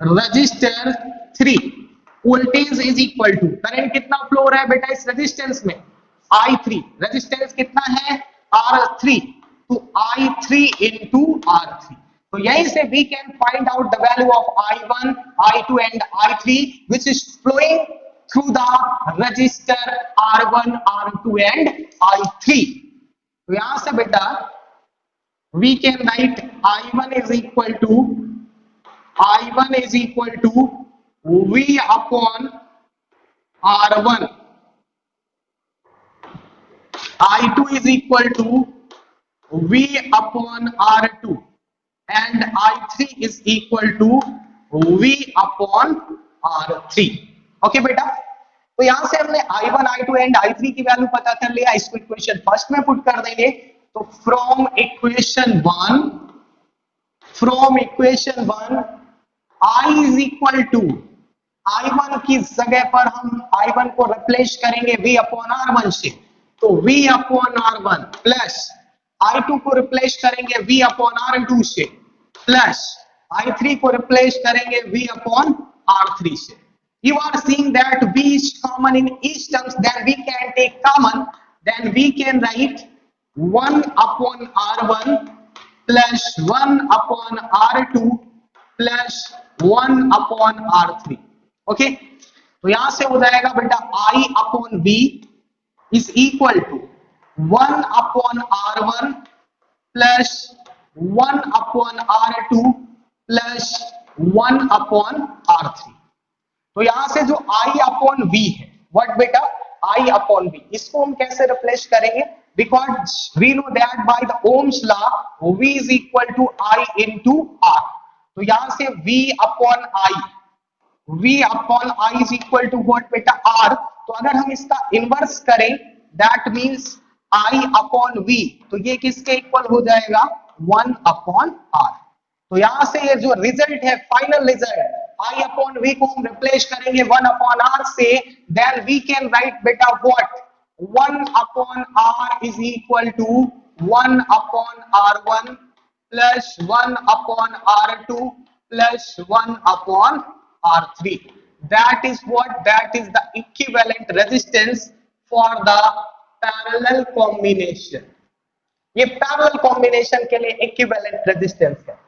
A: resistor 3 voltage is equal to current कितना फ्लो हो रहा है बेटा इस रेजिस्टेंस में I3, रेजिस्टेंस कितना है R3, तो I3 into R3। तो यहीं से we can find out the value of I1, I2 and I3 which is flowing through the register R1, R2 and I3। तो यहां से बेटा we can write I1 is equal to V upon R1, I2 is equal to V upon R2 and I3 is equal to V upon R3। Okay बेटा, तो यहां से हमने I1, I2 and I3 की वैल्यू पता कर लिया। इसको इक्वेशन फर्स्ट में पुट कर देंगे। तो from equation 1 I is equal to I1 की जगह पर हम I1 को रिप्लेस करेंगे V अपॉन R1 से, तो V upon R1 plus I2 को रिप्लेस करेंगे V अपॉन R2 से, प्लस I3 को रिप्लेस करेंगे V अपॉन R3 से। You are seeing that V is common in each terms, then we can take common, then we can write 1 upon R1 plus 1 upon R2 plus 1 upon R3। Okay, तो यहां से हो जाएगा बेटा I upon V is equal to 1 upon R1 plus 1 upon R2 plus 1 upon R3। तो यहां से जो I अपॉन V है, व्हाट बेटा, I अपॉन V, इसको हम कैसे रिप्लेस करेंगे, because we know that by the Ohm's law V is equal to I into R। तो यहां से V upon I, V upon I is equal to what बेटा, R। तो अगर हम इसका इनवर्स करें, that means I upon V, तो ये किसके इक्वल हो जाएगा, 1 अपॉन R। तो यहां से ये जो रिजल्ट है, final result, I upon V को हम रिप्लेस करेंगे 1 अपॉन R से, देन वी कैन राइट बेटा what, 1 upon R is equal to 1 upon R1 plus 1 upon R2 plus 1 upon R3। That is what? That is the equivalent resistance for the parallel combination. ये parallel combination के लिए equivalent resistance है।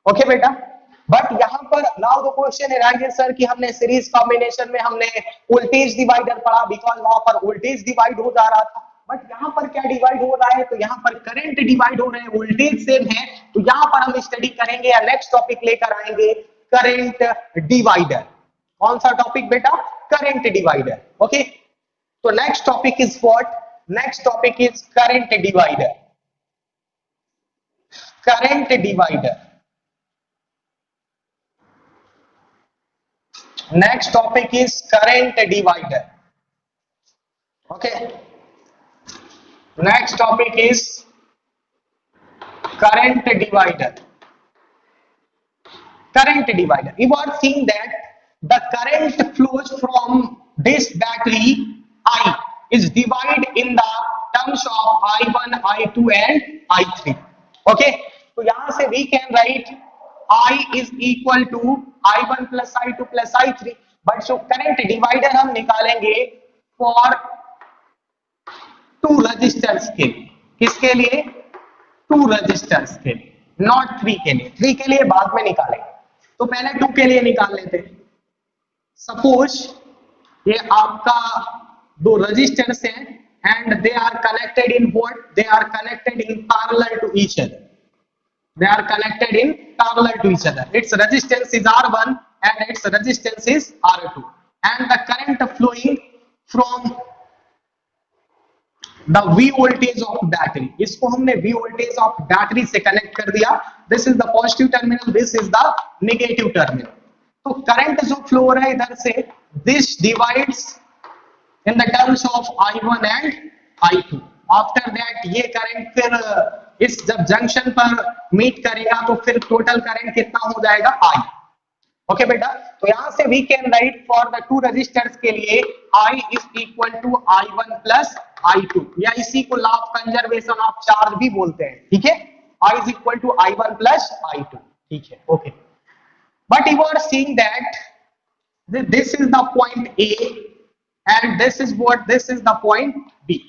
A: Okay बेटा, but यहां पर now the question है sir कि हमने सीरीज कॉम्बिनेशन में हमने वोल्टेज डिवाइडर पढ़ा, बिकॉज वहां पर वोल्टेज डिवाइड हो जा रहा था, बट यहां पर क्या डिवाइड हो रहा है, तो यहां पर करंट डिवाइड हो रहे हैं, वोल्टेज सेम है। तो यहां पर हम स्टडी करेंगे या नेक्स्ट टॉपिक लेकर आएंगे करंट डिवाइडर। कौन सा टॉपिक बेटा, करंट डिवाइडर। ओके, तो next topic is what, next topic is current divider. Current divider, next topic is current divider. Okay, next topic is current divider. Current divider, you are seeing that the current flows from this battery I is divided in the terms of I1, I2 and I3. Okay, तो यहां से we can write I is equal to I1 plus I2 plus I3, but जो current divider हम निकालेंगे for to resistors के लिए, किसके लिए, टू रजिस्टर्स के लिए, नॉट थ्री के लिए, थ्री के लिए बाद में निकालेंगे, तो पहले टू के लिए निकाल लेते हैं। सपोज ये आपका दो रजिस्टर्स हैं and they are connected in what, they are connected in parallel to each other, they are connected in parallel to each other. Its resistance is R1 and its resistance is R2, and the current flowing from the V voltage of battery, इसको हमने V voltage of battery से connect कर दिया। This is the positive terminal, this is the negative terminal। तो current जो flow हो रहा है इधर से, this divides in the terms of I1 and I2। After that ये करंट फिर इस जब जंक्शन पर मीट करेगा तो फिर टोटल करंट कितना हो जाएगा, I। ओके बेटा, तो यहां से we can write for the two resistors के लिए I is equal to I1 plus I2, या इसी को law of conservation of charge भी बोलते हैं। ठीक है, I is equal to I1 plus I2। ठीक है, okay, but you are seeing that this is the point A and this is what, this is the point B।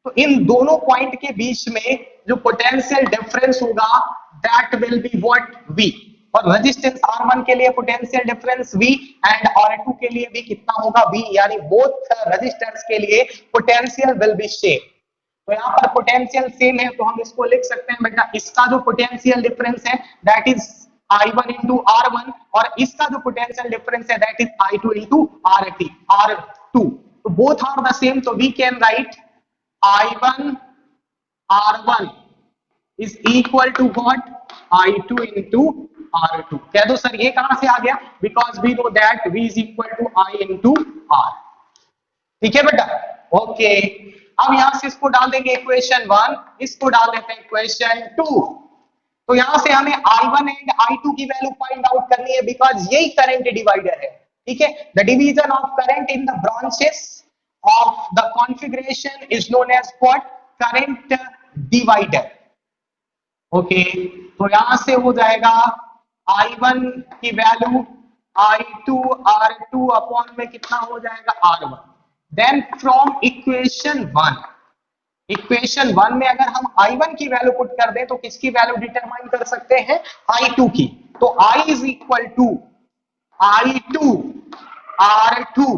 A: तो इन दोनों पॉइंट के बीच में जो पोटेंशियल डिफरेंस होगा that will be what, V। और रेजिस्टेंस R1 के लिए potential difference V and R2 के लिए भी कितना होगा, V, यानी बोथ रेजिस्टर्स के लिए पोटेंशियल विल बी सेम। तो यहाँ पर पोटेंशियल सेम है तो हम इसको लिख सकते हैं बेटा, इसका जो पोटेंशियल डिफरेंस है that is I1 into R1 और इसका जो पोटेंशियल डिफरेंस है that is I2 into R2। तो बोथ आर द सेम, तो we can write I1 R1 is equal to what, I2 into R2। कह दो सर ये कहां से आ गया, because we know that V is equal to I into R। ठीक है बेटा, ओके। अब यहां से इसको डाल देंगे इक्वेशन 1, इसको डाल देते हैं इक्वेशन 2। तो यहां से हमें I1 एंड I2 की वैल्यू फाइंड आउट करनी है, बिकॉज यही करंट डिवाइडर है। ठीक है, the division of current in the branches of the configuration is known as what, current divider। Okay, तो यहां से हो जाएगा I1 की वैल्यू I2 R2 अपॉन में कितना हो जाएगा, R1। Then from equation 1, equation 1 में अगर हम I1 की वैल्यू पुट कर दें तो किसकी वैल्यू डिटरमाइन कर सकते हैं, I2 की। तो I is equal to I2 R2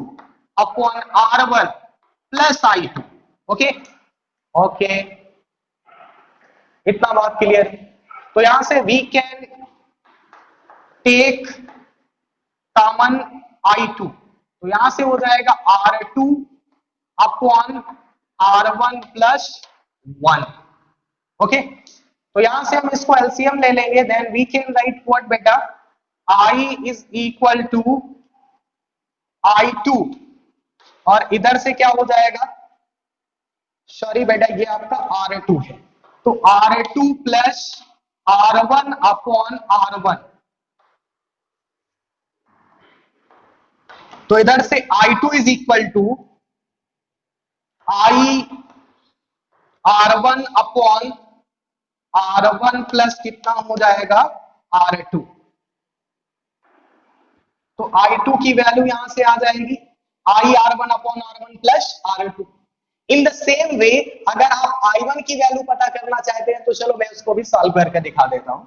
A: upon R1 plus I2। Okay okay, इतना बात क्लियर। तो यहां से we can take common I2, तो यहां से हो जाएगा R2 upon R1 plus 1। Okay, तो यहां से हम इसको एलसीएम ले लेंगे, then we can write what बेटा, I is equal to I2, और इधर से क्या हो जाएगा, सॉरी बेटा ये आपका R2 है, तो R2 plus R1 upon R1, तो इधर से I2 is equal to I R1 upon R1 plus कितना हो जाएगा R2, तो I2 की वैल्यू यहां से आ जाएगी I R1 upon R1 plus R2। In the same वे अगर आप I1 की वैल्यू पता करना चाहते हैं तो चलो मैं उसको भी सॉल्व करके दिखा देता हूं,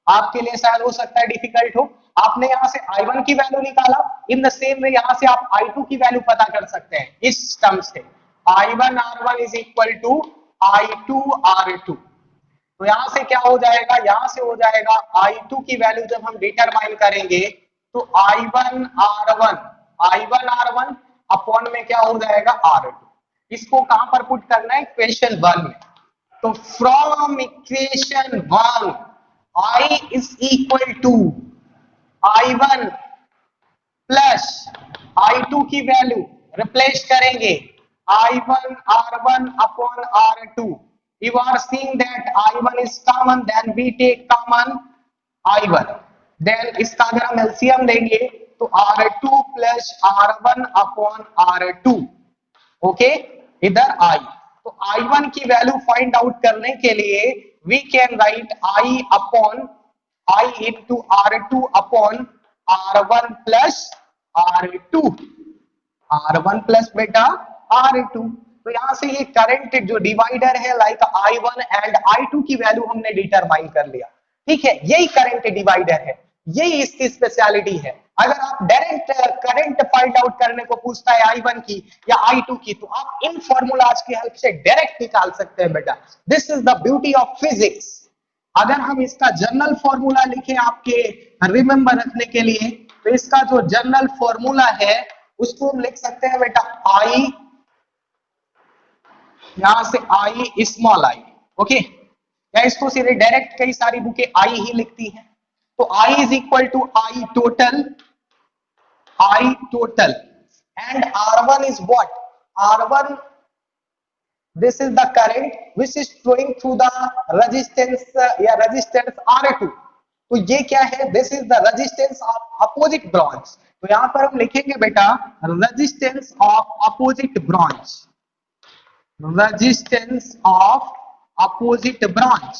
A: आपके लिए शायद हो सकता है डिफिकल्ट हो। आपने यहां से I1 की वैल्यू निकाला, इन द सेम वे यहां से आप I2 की वैल्यू पता कर सकते हैं इस टर्म से, I1 R1 is equal to I2 R2, तो यहां से क्या हो जाएगा, यहां से हो जाएगा I2 की वैल्यू जब हम डिटरमाइन करेंगे तो I1 R1 अपॉन में क्या हो जाएगा R2, इसको कहां पर पुट करना है, इक्वेशन 1 में, तो from equation 1 I is equal to I1 plus I2 की वैल्यू रिप्लेस करेंगे I1 R1 upon R2, you are seeing that I1 is common, then we take common I1, then इसका अगर हम एलसीएम लेंगे तो R2 plus R1 upon R2, okay, इधर I, तो I1 की वैल्यू फाइंड आउट करने के लिए we can write I upon I into R2 upon R1 plus R2, R1 plus बेटा R2, तो यहां से ये करंट जो डिवाइडर है लाइक I1 एंड I2 की वैल्यू हमने डिटरमाइन कर लिया, ठीक है, यही करंट डिवाइडर है, यही इसकी स्पेशलिटी है। अगर आप डायरेक्ट करंट फाइंड आउट करने को पूछता है I1 की या I2 की, तो आप इन फॉर्मूलाज की हेल्प से डायरेक्ट निकाल सकते हैं बेटा, this is the beauty of physics. अगर हम इसका जनरल फॉर्मूला लिखें आपके रिमेंबर रखने के लिए, तो इसका जो जनरल फॉर्मूला है उसको हम लिख सकते हैं बेटा I, यहां से I स्मॉल I, ओके, या इसको सीधे डायरेक्ट कई सारी बुकें I ही लिखती हैं, तो I is equal to I total and R1 is what, R1 this is the current which is flowing through the resistance या resistance R2, तो ये क्या है, this is the resistance of opposite branch, तो यहां पर हम लिखेंगे बेटा resistance of opposite branch, resistance of opposite branch,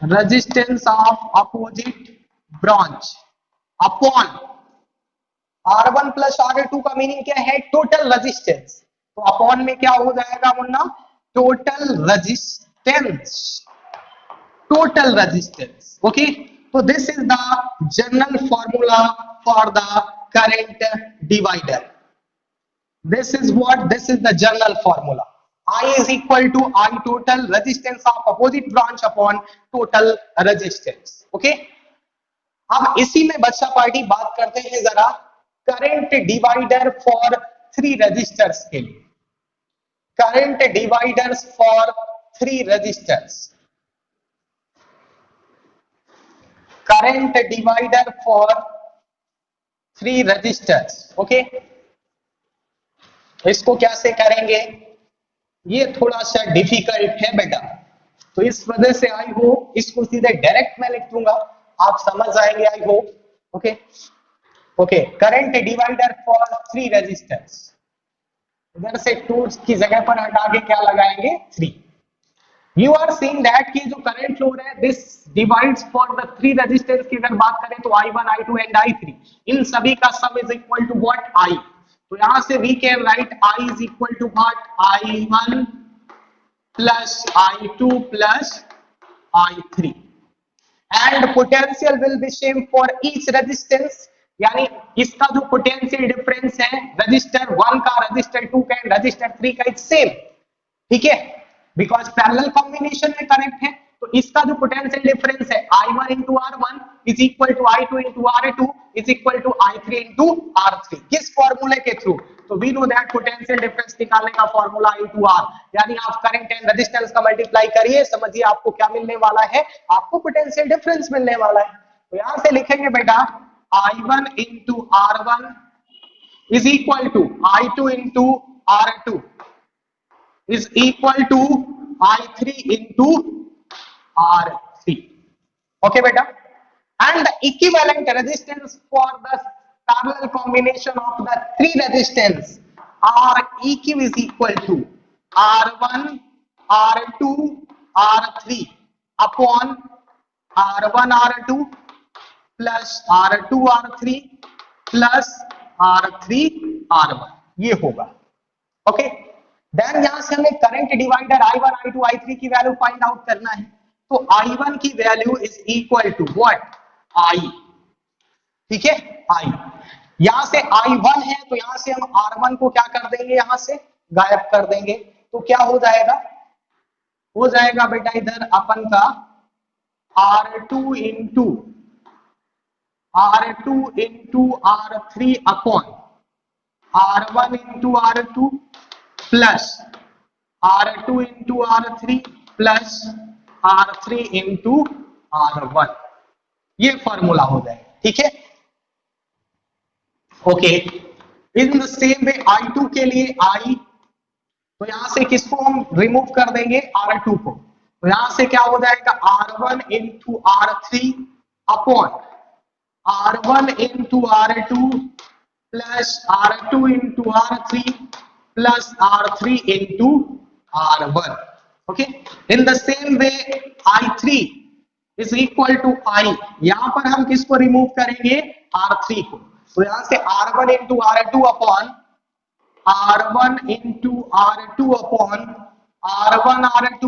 A: resistance of opposite branch upon R1 plus R2 का मीनिंग क्या है, टोटल रेजिस्टेंस, तो अपॉन में क्या हो जाएगा मुन्ना, टोटल रेजिस्टेंस, ओके, तो this is the general formula for the current divider, this is what, this is the general formula, I is equal to I total resistance of opposite branch upon total resistance, okay. अब इसी में बच्चा party बात करते हैं जरा current divider for 3 resistors के लिए, current dividers for 3 resistors, current divider for 3 resistors, okay, इसको कैसे करेंगे, ये थोड़ा सा डिफिकल्ट है बेटा, तो इस वजह से आई होप इसको सीधे डायरेक्ट मैं लिख दूंगा, आप समझ जाएंगे I hope, okay, okay, current divider for 3 resistors, इधर से 2 की जगह पर हटा के क्या लगाएंगे 3, यू आर सीइंग दैट कि जो करंट फ्लो है this divides for the 3 resistance की अगर बात करें तो I1 I2 एंड I3, इन सभी का sum is equal to what I, तो यहां से we can write I is equal to what, I1 plus I2 plus I3 and potential will be same for each resistance, यानी इसका जो potential difference है रजिस्टर 1 का, रजिस्टर 2 का, register 3 का इज सेम, ठीक है, बिकॉज पैरेलल कॉम्बिनेशन में कनेक्ट है, तो इसका जो पोटेंशियल डिफरेंस है I1 into R1 is equal to I2 into R2 is equal to I3 into R3। किस फॉर्मूले के थ्रू? तो we know that potential difference निकालने का फॉर्मूला I टू R, यानी आप करंट एंड रेजिस्टेंस का मल्टीप्लाई करिए, समझिए आपको क्या मिलने वाला है, आपको पोटेंशियल डिफरेंस मिलने वाला है। तो यहां से लिखेंगे बेटा I1 into R1 is equal to I2 into R2 is equal to I3 into R3. Okay, beta. And the equivalent resistance for the parallel combination of the three resistance Req is equal to R1, R2, R3 upon R1, R2 plus R2, R3 plus R3, R1 ये होगा। Okay, then यहां से हमें current divider I1, I2, I3 की value find out करना है। तो I1 की value is equal to what? I, ठीक है, I। यहां से I1 है तो यहां से हम R1 को क्या कर देंगे, यहां से गायब कर देंगे। तो क्या हो जाएगा? हो जाएगा बेटा इधर अपन का R2 into R3 upon R1 into R2 plus R2 into R3 plus R3 into R1, ये फॉर्मूला हो जाएगा। ठीक है, okay. In the same way I2 के लिए I, तो यहां से किसको हम रिमूव कर देंगे? R2 को। तो यहां से क्या हो जाएगा? R1 into R3 upon R1 into R2 plus R2 into R3 plus R3 into R1। Okay, in the same way I3 is equal to I, यहां पर हम किसको रिमूव करेंगे? R3 को। तो यहां से R1 into R2 upon R1 into R2 upon R1 R2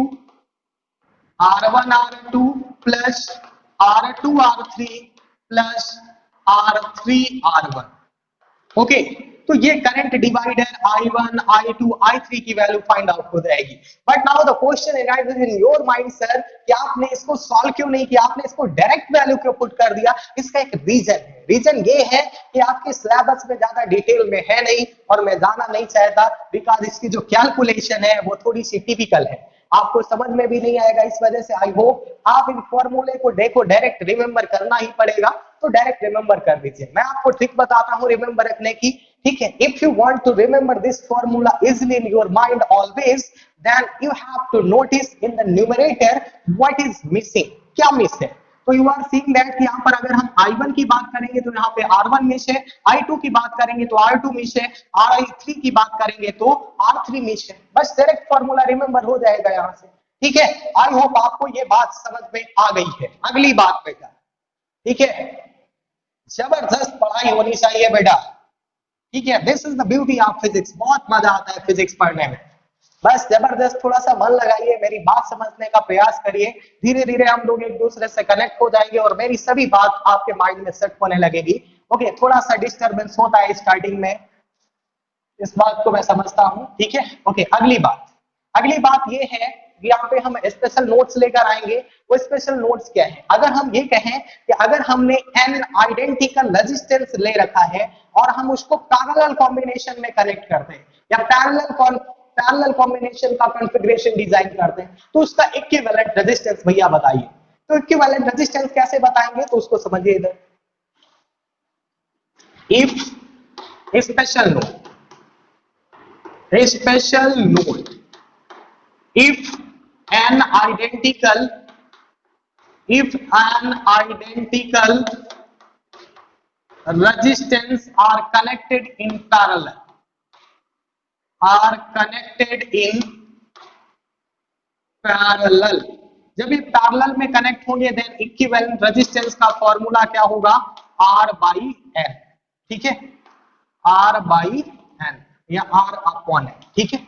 A: plus R2 R3 plus R3 R1। Okay, तो ये current divider I1, I2, I3 की वैल्यू फाइंड आउट हो जाएगी। But now the question arises in your mind, sir कि आपने इसको solve क्यों नहीं किया, आपने इसको डायरेक्ट वैल्यू क्यों पुट कर दिया? इसका एक रीजन है। रीजन ये है कि आपके सिलेबस में ज्यादा डिटेल में है नहीं और मैं जाना नहीं चाहता, बिकॉज इसकी जो कैलकुलेशन है वो थोड़ी सी टिपिकल है, आपको समझ में भी नहीं आएगा। इस वजह से आई होप आप इन फॉर्मूले को देखो, डायरेक्ट रिमेंबर करना ही पड़ेगा तो डायरेक्ट रिमेंबर कर दीजिए। मैं आपको ट्रिक बताता हूं रिमेंबर रखने की, ठीक है। If you want to remember this formula easily in your mind always, then you have to notice in the numerator what is missing, क्या मिस है। तो यू आर सीइंग दैट कि यहां पर अगर हम I1 की बात करेंगे तो यहां पे R1 मिस है, I2 की बात करेंगे तो R2 मिस है, I3 की बात करेंगे तो R3 मिस है। बस डायरेक्ट फॉर्मूला रिमेंबर हो जाएगा यहां से, ठीक है। आई होप आपको ये बात समझ में आ गई है। अगली बात बेटा, ठीक है, जबरदस्त पढ़ाई होनी चाहिए बेटा, ठीक है। This is the beauty of physics, बहुत मजा आता है फिजिक्स पढ़ने में। बस जबरदस्त थोड़ा सा मन लगाइए, मेरी बात समझने का प्रयास करिए, धीरे धीरे हम लोग एक दूसरे से कनेक्ट हो जाएंगे और मेरी सभी बात आपके माइंड में सेट होने लगेगी। ओके, थोड़ा सा डिस्टरबेंस होता है स्टार्टिंग में, इस बात को मैं समझता हूं, ठीक है। ओके, अगली बात ये है कि यहाँ पे हम स्पेशल नोट्स लेकर आएंगे। वो स्पेशल नोट्स क्या है? अगर हम ये कहें कि अगर हमने n आइडेंटिकल रेजिस्टेंस ले रखा है और हम उसको पैरेलल कॉम्बिनेशन में कनेक्ट करते हैं या पैरेलल कॉम्बिनेशन का कॉन्फ़िगरेशन डिजाइन करते हैं, तो उसका इक्विवेलेंट रेजिस्टेंस भैया बताइए। तो इक्विवेलेंट रेजिस्टेंस कैसे बताएंगे, तो उसको समझिए इधर। If special note if an identical resistance are connected in parallel, जब ये पैरेलल में कनेक्ट होंगे देन इक्विवेलेंट रेजिस्टेंस का फॉर्मूला क्या होगा? R by N, ठीक है, R by N या R upon N, ठीक है।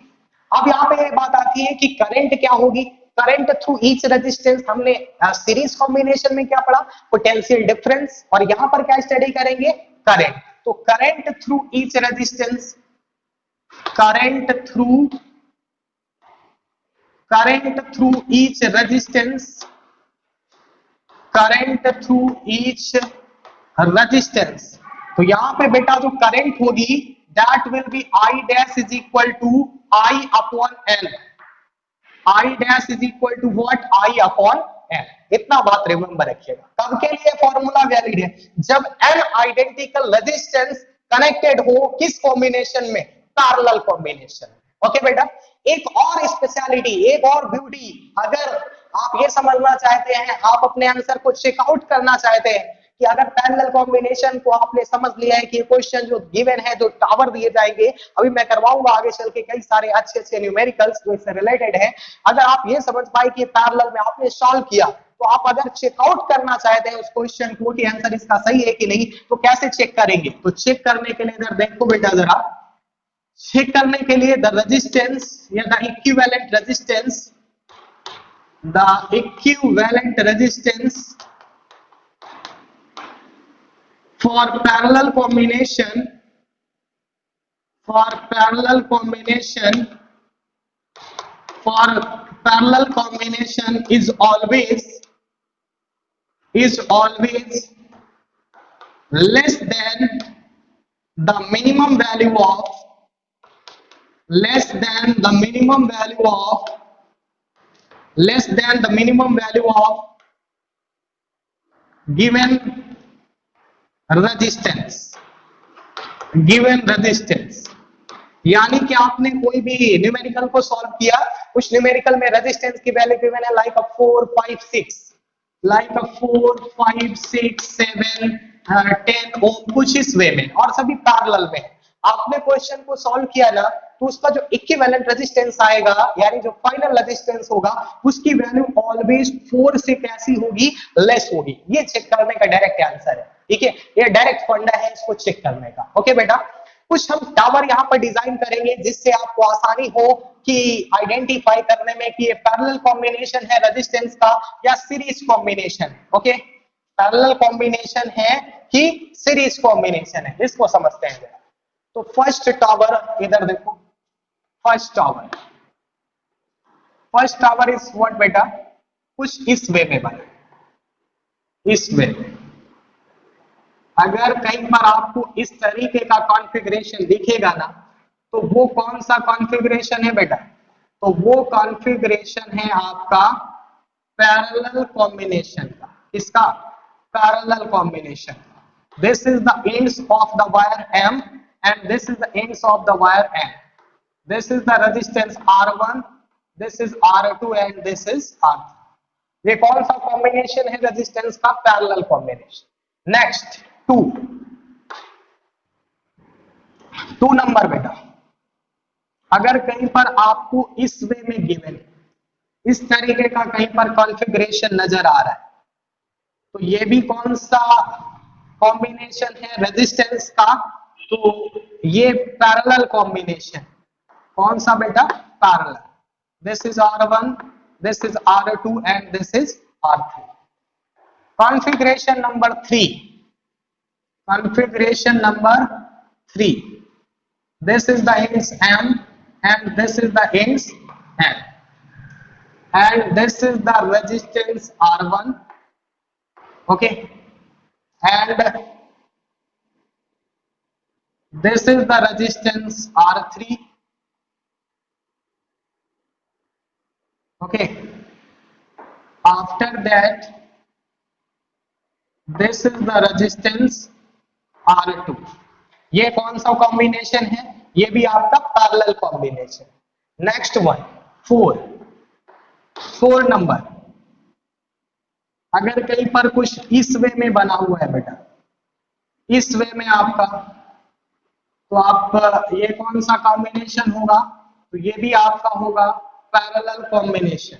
A: अब यहाँ पे ये बात आती है कि करंट क्या होगी? करंट थ्रू ईच रेजिस्टेंस, हमने सीरीज कॉम्बिनेशन में क्या पढ़ा? पोटेंशियल डिफरेंस, और यहाँ पर क्या स्टडी करेंगे? करंट। तो current through each resistance, current current through each resistance, current through each resistance। तो यहां पे बेटा जो करंट होगी that will be I dash is equal to I upon N, I dash is equal to what, I upon N। इतना बात remember रखिएगा। कब के लिए फॉर्मूला वैलिड है, जब n आइडेंटिकल रेजिस्टेंस कनेक्टेड हो किस कॉम्बिनेशन में, पैरेलल कॉम्बिनेशन। ओके बेटा, एक और स्पेशलिटी, एक और ब्यूटी, अगर आप ये समझना चाहते हैं, आप अपने आंसर को चेकआउट करना चाहते हैं कि अगर पैरेलल कॉम्बिनेशन को आपने समझ लिया है कि ये क्वेश्चन जो गिवन है, जो टावर दिए जाएंगे, अभी मैं करवाऊंगा आगे चल के कई सारे अच्छे अच्छे न्यूमेरिकल्स जो इससे रिलेटेड है, अगर आप ये समझ पाए कि पैरेलल में आपने सॉल्व किया, तो आप अगर चेकआउट करना चाहते हैं उस क्वेश्चन को कि आंसर इसका सही है कि नहीं, तो कैसे चेक करेंगे? तो चेक करने के लिए इधर देखो बेटा, जरा चेक करने के लिए द रेजिस्टेंस या the equivalent resistance, the equivalent resistance for parallel combination, for parallel combination, for parallel combination is always less than the minimum value of, less than the minimum value of, less than the minimum value of given resistance, given resistance। यानी कि आपने कोई भी numerical को solve किया, उस numerical में resistance की वैल्यू गिवन है लाइक 4 5 6, लाइक 4 5 6 7 10 ओम, कुछ इस वे में, और सभी पैरेलल में। आपने क्वेश्चन को सॉल्व किया ना, तो उसका जो इक्विवेलेंट रेजिस्टेंस आएगा, यानी जो फाइनल रेजिस्टेंस होगा, उसकी वैल्यू ऑलवेज 4 से कैसी होगी, लेस होगी। ये चेक करने का डायरेक्ट आंसर है, ठीक है, ये डायरेक्ट फंडा है इसको चेक करने का। ओके बेटा, कुछ हम टावर यहाँ पर डिजाइन करेंगे जिससे आपको आसानी हो कि आइडेंटिफाई करने में कि ये पैरेलल कॉम्बिनेशन है रेजिस्टेंस का या series combination. Okay, parallel combination है कि सीरीज कॉम्बिनेशन है, इसको समझते हैं जरा। तो फर्स्ट टावर, इधर देखो, first tower, first tower is what बेटा, कुछ इस वे में बना, इस वे में। अगर कहीं पर आपको इस तरीके का कॉन्फ़िगरेशन दिखेगा ना, तो वो कौन सा कॉन्फ़िगरेशन है बेटा, तो वो कॉन्फ़िगरेशन है आपका पैरेलल कॉम्बिनेशन का। इसका parallel combination, this is the ends of the wire M and this is the ends of the wire N, this is the resistance R1, this is R2 and this is R3। ये कौन सा combination है resistance का, parallel combination. Next 2 number बेटा, अगर कहीं पर आपको इस वे में गिवन, इस तरीके का कहीं पर कॉन्फ़िगरेशन नजर आ रहा है, तो ये भी कौन सा कॉम्बिनेशन है रेजिस्टेंस का, तो ये पैरेलल कॉम्बिनेशन। कौन सा बेटा, parallel. This is R1, this is R2 and this is R3। Configuration number 3, configuration number 3, this is the ends M and this is the ends N and this is the resistance R1, okay, and this is the resistance R3, okay, after that this is the resistance R2। ये कौन सा combination है, ये भी आपका parallel combination. Next one 4 number, अगर कहीं पर कुछ इस वे में बना हुआ है बेटा, इस वे में आपका, तो आप ये कौन सा कॉम्बिनेशन होगा, तो ये भी आपका होगा parallel combination,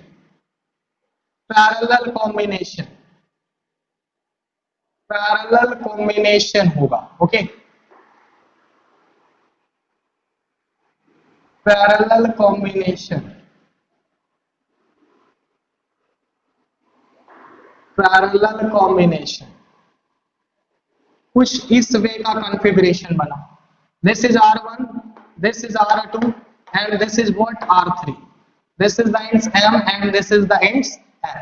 A: parallel combination, parallel combination होगा। Okay, parallel combination, parallel combination, कुछ इस वे का कॉन्फ़िगरेशन बना। This is R1, this is R2 and this is what, R3। This is the ends m and this is the ends n।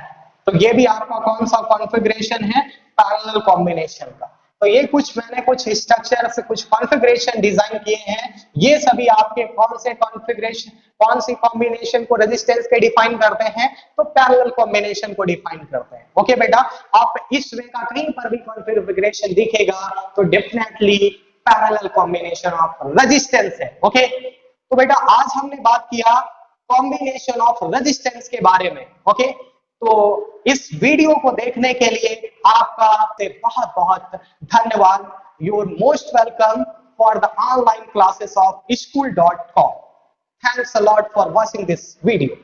A: तो ये भी आपका कौन सा कॉन्फ़िगरेशन है, पैरेलल कॉम्बिनेशन का। तो ये मैंने कुछ स्ट्रक्चर से कुछ कॉन्फ़िगरेशन डिजाइन किए हैं, ये सभी आपके कौन से कॉन्फ़िगरेशन, कौन सी कॉम्बिनेशन को रेजिस्टेंस के डिफाइन करते हैं, तो पैरेलल कॉम्बिनेशन को डिफाइन करते हैं। ओके बेटा, आप इस वे का कहीं पर भी कॉन्फ़िगरेशन दिखेगा तो definitely parallel combination of resistance है। ओके, तो बेटा आज हमने बात किया कॉम्बिनेशन ऑफ रेजिस्टेंस के बारे में। ओके, तो इस वीडियो को देखने के लिए आपका बहुत बहुत धन्यवाद। You are most welcome for the online classes of school.com। Thanks a lot for watching this video.